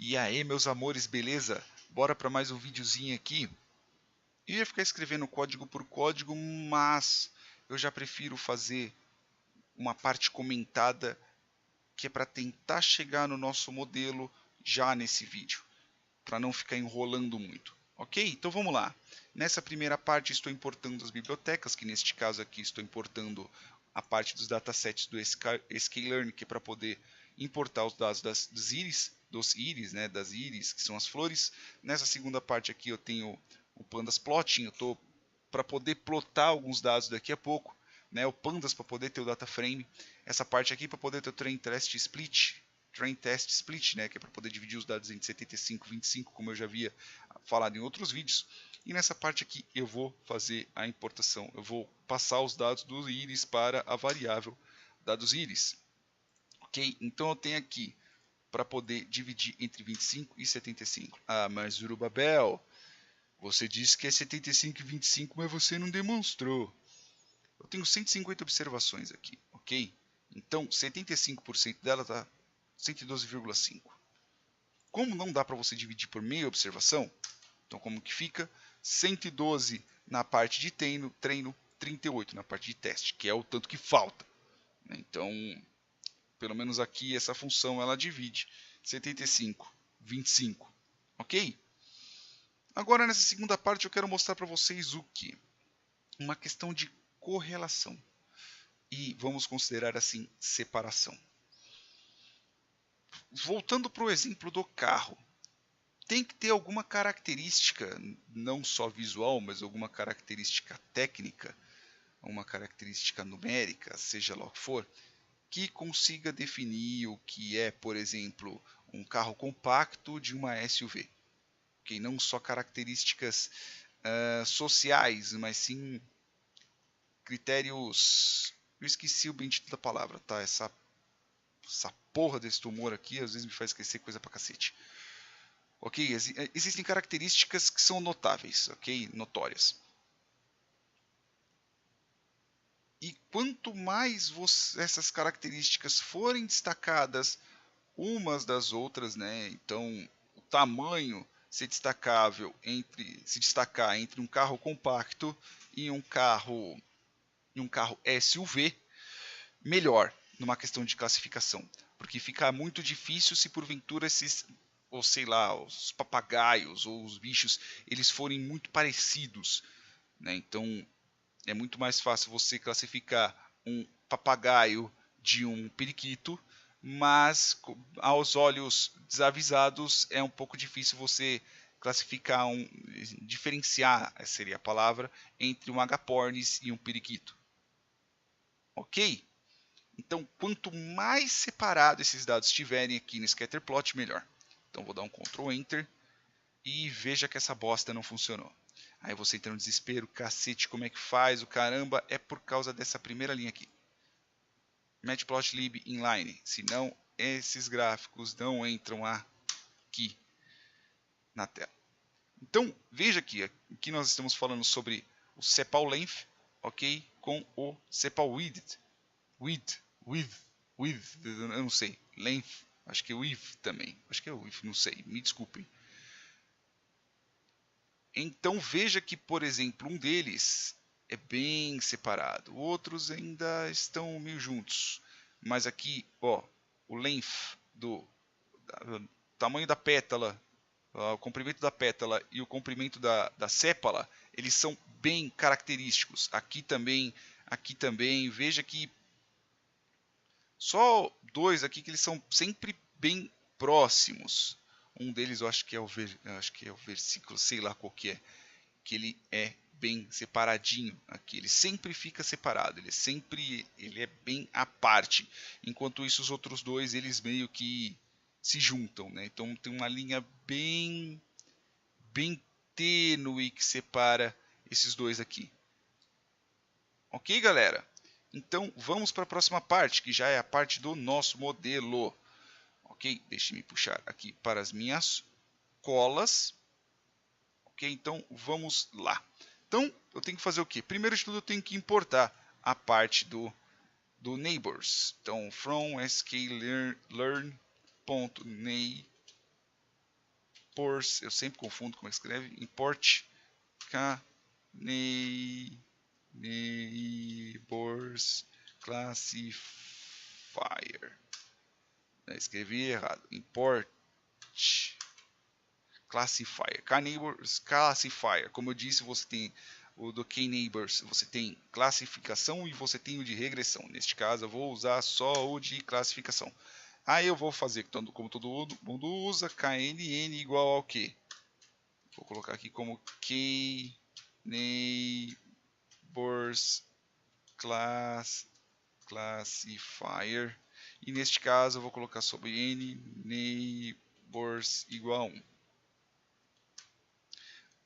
E aí, meus amores, beleza? Bora para mais um videozinho aqui. Eu ia ficar escrevendo código por código, mas eu já prefiro fazer uma parte comentada que é para tentar chegar no nosso modelo já nesse vídeo, para não ficar enrolando muito. Ok? Então vamos lá. Nessa primeira parte estou importando as bibliotecas, que neste caso aqui estou importando a parte dos datasets do sklearn, que é para poder importar os dados dos íris, né, das íris, que são as flores. Nessa segunda parte aqui eu tenho o pandas plotting, eu estou para poder plotar alguns dados daqui a pouco, né, o pandas para poder ter o data frame, essa parte aqui para poder ter o train test split, né, que é para poder dividir os dados entre 75 e 25, como eu já havia falado em outros vídeos. E nessa parte aqui eu vou fazer a importação, eu vou passar os dados do íris para a variável dados íris. Ok? Então eu tenho aqui para poder dividir entre 25 e 75. Ah, mas Zurubabel, você disse que é 75 e 25, mas você não demonstrou. Eu tenho 150 observações aqui, ok? Então 75% dela está 112,5. Como não dá para você dividir por meia observação, então como que fica? 112 na parte de treino, 38 na parte de teste, que é o tanto que falta. Então, pelo menos aqui essa função ela divide 75, 25, ok? Agora nessa segunda parte eu quero mostrar para vocês o que? Uma questão de correlação e vamos considerar assim separação. Voltando para o exemplo do carro, tem que ter alguma característica, não só visual, mas alguma característica técnica, uma característica numérica, seja lá o que for, que consiga definir o que é, por exemplo, um carro compacto de uma SUV. Okay? Não só características sociais, mas sim critérios... Eu esqueci o bendito da palavra, tá? Essa porra desse tumor aqui às vezes me faz esquecer coisa pra cacete. Ok? Existem características que são notáveis, ok? Notórias. E quanto mais essas características forem destacadas umas das outras, né? Então, o tamanho se destacar entre um carro compacto e um carro SUV, melhor numa questão de classificação, porque fica muito difícil se porventura esses, ou sei lá, os papagaios ou os bichos, eles forem muito parecidos, né? Então, é muito mais fácil você classificar um papagaio de um periquito, mas aos olhos desavisados é um pouco difícil você classificar diferenciar, seria a palavra, entre um agapornis e um periquito. Ok? Então, quanto mais separado esses dados estiverem aqui no scatterplot, melhor. Então, vou dar um Ctrl Enter e veja que essa bosta não funcionou. Aí você entra no desespero, cacete, como é que faz? O caramba, é por causa dessa primeira linha aqui. Matplotlib inline, senão esses gráficos não entram aqui na tela. Então, veja aqui nós estamos falando sobre o sepal length, ok? Com o sepal width, eu não sei, length, acho que é width também, acho que é width, não sei, me desculpem. Então veja que, por exemplo, um deles é bem separado, outros ainda estão meio juntos. Mas aqui, ó, o length tamanho da pétala, o comprimento da pétala e o comprimento da sépala, eles são bem característicos. Aqui também, veja que só dois aqui que eles são sempre bem próximos. Um deles eu acho que é o versículo, sei lá qual que que ele é bem separadinho aqui, ele sempre fica separado, ele é bem à parte, enquanto isso os outros dois eles meio que se juntam, né? Então tem uma linha bem tênue que separa esses dois aqui. Ok, galera? Então vamos para a próxima parte, que já é a parte do nosso modelo. Ok, deixe-me puxar aqui para as minhas colas. Ok, então vamos lá. Então eu tenho que fazer o que? Primeiro de tudo eu tenho que importar a parte do neighbors. Então from sklearn.neighbors imports, eu sempre confundo como é que escreve, import neighbors classifier. Escrevi errado. Import classifier. Kneighbors classifier. Como eu disse, você tem o do Kneighbors, você tem classificação e você tem o de regressão. Neste caso, eu vou usar só o de classificação. Aí eu vou fazer como todo mundo usa, knn igual ao quê? Vou colocar aqui como Kneighbors classifier. E neste caso eu vou colocar sobre n neighbors igual a 1.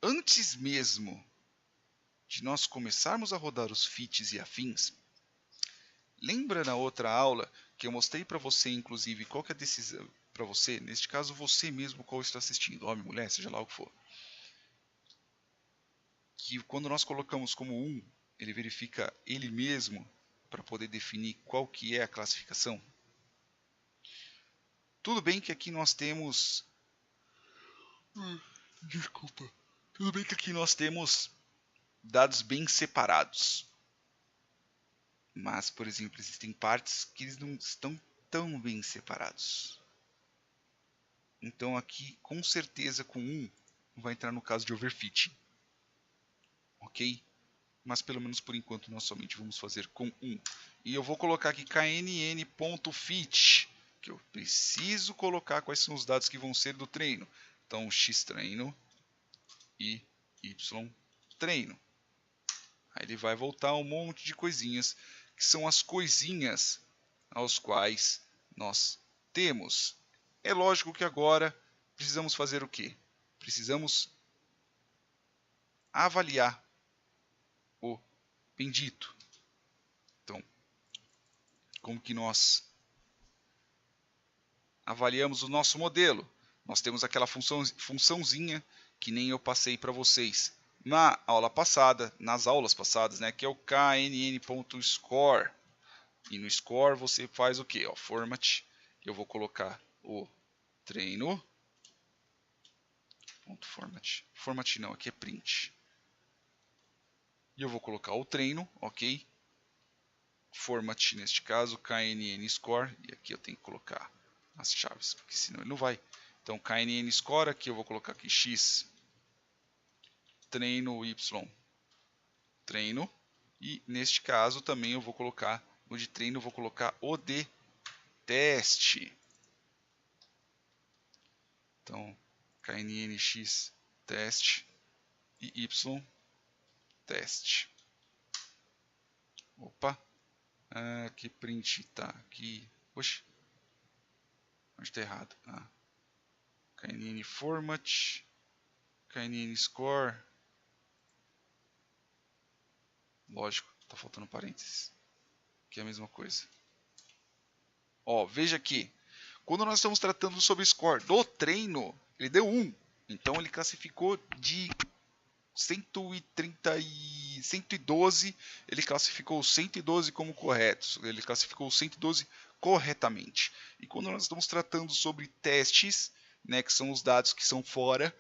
Antes mesmo de nós começarmos a rodar os fits e afins, lembra na outra aula que eu mostrei para você, inclusive, qual que é a decisão para você, neste caso você mesmo qual está assistindo, homem, mulher, seja lá o que for, que quando nós colocamos como 1, ele verifica ele mesmo para poder definir qual que é a classificação. Tudo bem que aqui nós temos... Desculpa. Tudo bem que aqui nós temos dados bem separados. Mas, por exemplo, existem partes que eles não estão tão bem separados. Então aqui, com certeza, com 1, vai entrar no caso de overfitting. Ok? Mas pelo menos por enquanto nós somente vamos fazer com 1. E eu vou colocar aqui knn.fit, que eu preciso colocar quais são os dados que vão ser do treino. Então, x treino e y treino. Aí ele vai voltar um monte de coisinhas, que são as coisinhas aos quais nós temos. É lógico que agora precisamos fazer o quê? Precisamos avaliar o bendito. Então, como que nós avaliamos o nosso modelo? Nós temos aquela funçãozinha que nem eu passei para vocês na aula passada, nas aulas passadas, né, que é o knn.score. E no score você faz o que? Format. Eu vou colocar o treino. Format. Format não, aqui é print. E eu vou colocar o treino, ok? Format neste caso, knn score. E aqui eu tenho que colocar as chaves, porque senão ele não vai. Então knn score, aqui eu vou colocar aqui x treino, y treino. E neste caso também eu vou colocar no de treino, eu vou colocar o de teste. Então, knx teste e y teste. Opa, que print tá aqui? Oxe, onde está errado? Knn format, knn score. Lógico, tá faltando parênteses. Que é a mesma coisa. Ó, veja aqui. Quando nós estamos tratando sobre score do treino, ele deu 1. Então ele classificou de 112, ele classificou 112 como corretos. Ele classificou 112 corretamente. E quando nós estamos tratando sobre testes, né, que são os dados que são fora,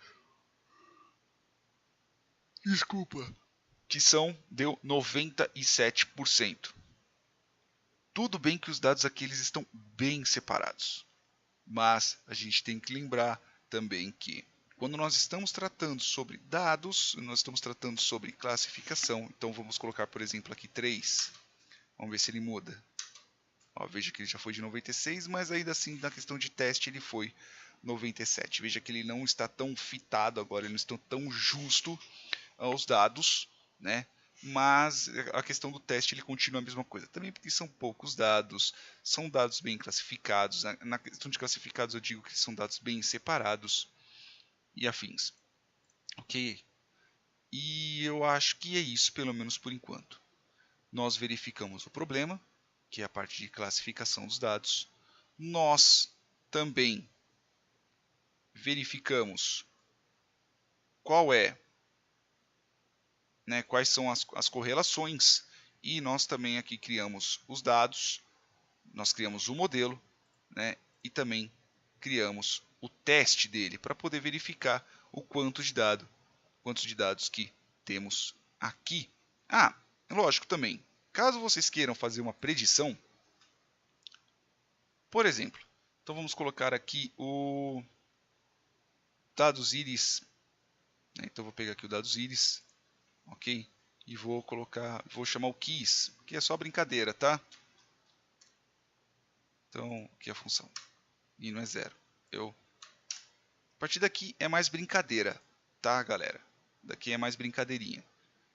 que deu 97%. Tudo bem que os dados aqui eles estão bem separados. Mas a gente tem que lembrar também que quando nós estamos tratando sobre dados, nós estamos tratando sobre classificação. Então vamos colocar, por exemplo, aqui 3. Vamos ver se ele muda. Ó, veja que ele já foi de 96, mas ainda assim na questão de teste ele foi 97. Veja que ele não está tão fitado agora, ele não está tão justo aos dados, né? Mas a questão do teste ele continua a mesma coisa. Também porque são poucos dados, são dados bem classificados. Na questão de classificados eu digo que são dados bem separados e afins. Ok? E eu acho que é isso, pelo menos por enquanto. Nós verificamos o problema, que é a parte de classificação dos dados. Nós também verificamos quais são as correlações, e nós também aqui criamos os dados, nós criamos o modelo, né, e também criamos o teste dele para poder verificar o quantos de dados que temos aqui. Ah, lógico também, caso vocês queiram fazer uma predição, por exemplo, então vamos colocar aqui o dados íris, né? Então vou pegar aqui o dados íris, ok? E vou chamar o keys, que é só brincadeira, tá? Então, aqui é a função, e não é 0. A partir daqui é mais brincadeira, tá, galera? Daqui é mais brincadeirinha.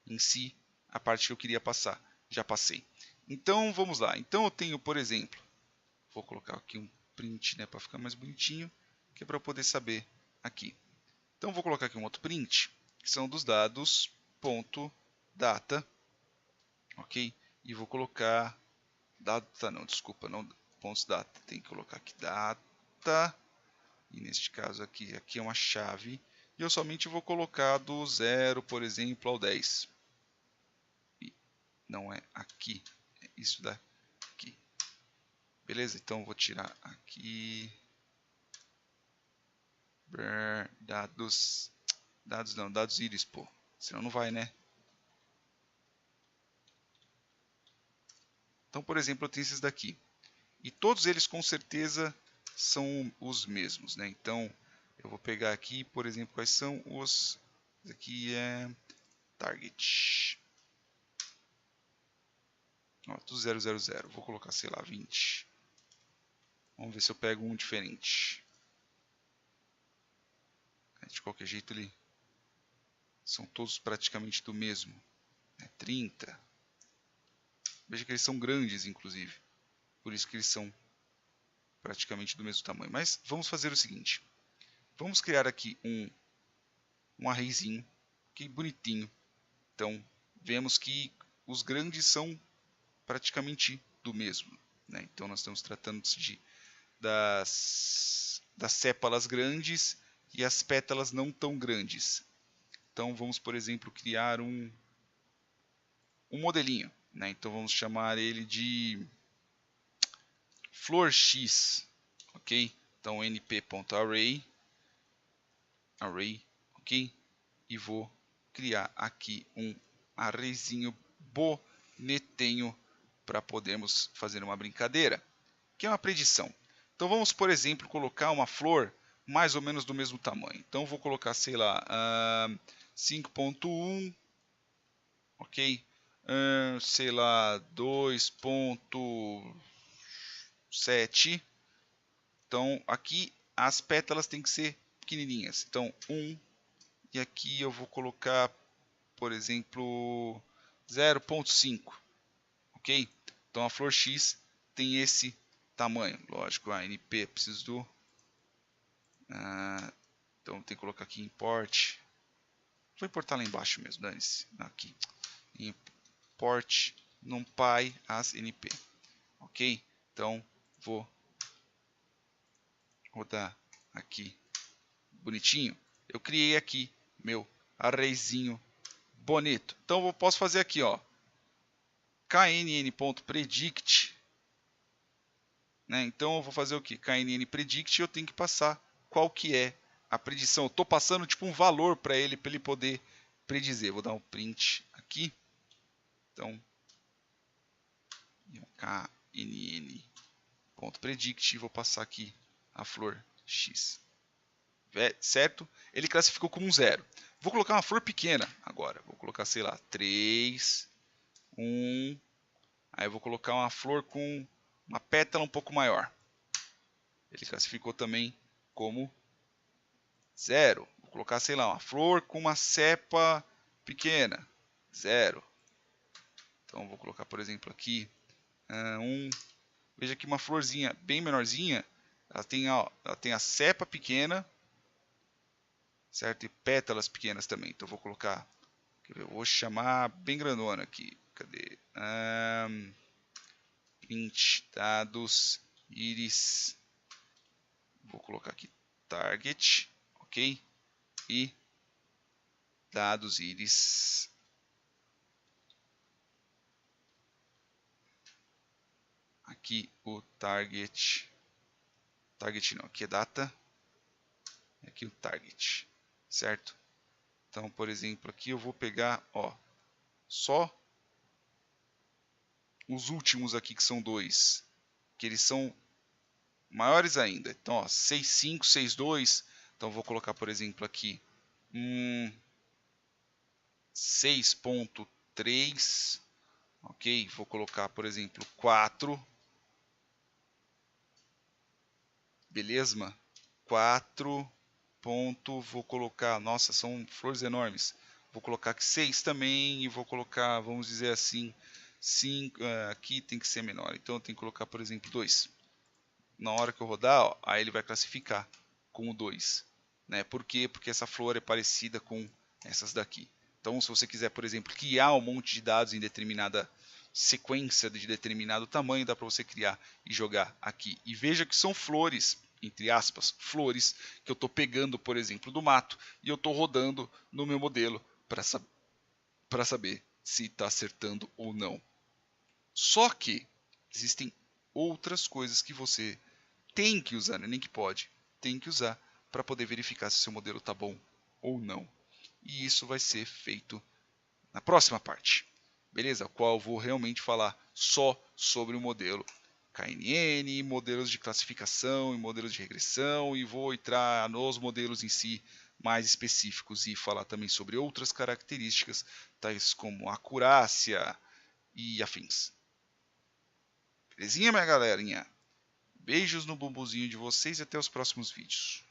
Em si, a parte que eu queria passar, já passei. Então, vamos lá. Então, eu tenho, por exemplo, vou colocar aqui um print, né, para ficar mais bonitinho, que é para poder saber aqui. Então, vou colocar aqui um outro print, que são dos dados ponto data, ok? E vou colocar data, não, desculpa, não pontos data, tem que colocar aqui data. E neste caso aqui é uma chave. E eu somente vou colocar do 0, por exemplo, ao 10. E não é aqui, é isso daqui. Beleza? Então eu vou tirar aqui. Dados não, dados íris, pô. Senão não vai, né? Então, por exemplo, eu tenho esses daqui. E todos eles com certeza são os mesmos, né? Então, eu vou pegar aqui, por exemplo, quais são os... Esse aqui é target. Ó, tudo 000. Vou colocar, sei lá, 20. Vamos ver se eu pego um diferente. De qualquer jeito, são todos praticamente do mesmo. 30. Veja que eles são grandes, inclusive. Por isso que eles são praticamente do mesmo tamanho. Mas vamos fazer o seguinte. Vamos criar aqui um arrayzinho, que bonitinho. Então, vemos que os grandes são praticamente do mesmo, né? Então, nós estamos tratando das sépalas grandes e as pétalas não tão grandes. Então, vamos, por exemplo, criar um modelinho, né? Então, vamos chamar ele de flor X, ok? Então, np.array, ok? E vou criar aqui um arrayzinho bonitinho para podermos fazer uma brincadeira, que é uma predição. Então vamos, por exemplo, colocar uma flor mais ou menos do mesmo tamanho. Então vou colocar, sei lá, 5.1, ok? Sei lá, 2.7. Então aqui as pétalas têm que ser pequenininhas. Então 1, e aqui eu vou colocar, por exemplo, 0.5, ok? Então a flor X tem esse tamanho, lógico, a NP preciso do... então tem que colocar aqui import, vou importar lá embaixo mesmo, dane-se, aqui, import numpy as NP, ok? Então vou rodar aqui bonitinho, eu criei aqui meu arrayzinho bonito. Então eu posso fazer aqui, ó, knn.predict, né? Então eu vou fazer o que? knn.predict, eu tenho que passar qual que é a predição. Eu estou passando tipo um valor para ele poder predizer. Vou dar um print aqui. Então, knn.predict, vou passar aqui a flor X. Certo? Ele classificou como um 0. Vou colocar uma flor pequena agora. Vou colocar, sei lá, 3, 1. Aí eu vou colocar uma flor com uma pétala um pouco maior. Ele classificou também como 0. Vou colocar, sei lá, uma flor com uma cepa pequena. 0. Então vou colocar, por exemplo, aqui veja que uma florzinha bem menorzinha, ela tem a cepa pequena, certo? E pétalas pequenas também. Então vou colocar, eu vou chamar bem grandona aqui. Cadê? Print dados íris. Vou colocar aqui target, ok? E dados íris. Aqui o target target não, aqui é data, aqui o target, certo? Então, por exemplo, aqui eu vou pegar, ó, só os últimos aqui que são 2, que eles são maiores ainda. Então, ó, 6.5, 6.2. Então, vou colocar, por exemplo, aqui 6.3. Ok? Vou colocar, por exemplo, 4. Beleza? 4. Vou colocar, nossa, são flores enormes. Vou colocar aqui 6 também e vou colocar, vamos dizer assim, 5. Aqui tem que ser menor. Então, eu tenho que colocar, por exemplo, 2. Na hora que eu rodar, ó, aí ele vai classificar como 2. Né? Por quê? Porque essa flor é parecida com essas daqui. Então, se você quiser, por exemplo, criar um monte de dados em determinada sequência de determinado tamanho, dá para você criar e jogar aqui. E veja que são flores, entre aspas, flores que eu estou pegando, por exemplo, do mato e eu estou rodando no meu modelo para saber se está acertando ou não. Só que existem outras coisas que você tem que usar, não é nem que pode, tem que usar para poder verificar se o seu modelo está bom ou não. E isso vai ser feito na próxima parte, beleza? Qual eu vou realmente falar só sobre o modelo KNN, modelos de classificação e modelos de regressão, e vou entrar nos modelos em si mais específicos e falar também sobre outras características, tais como acurácia e afins. Belezinha, minha galerinha? Beijos no bumbumzinho de vocês e até os próximos vídeos.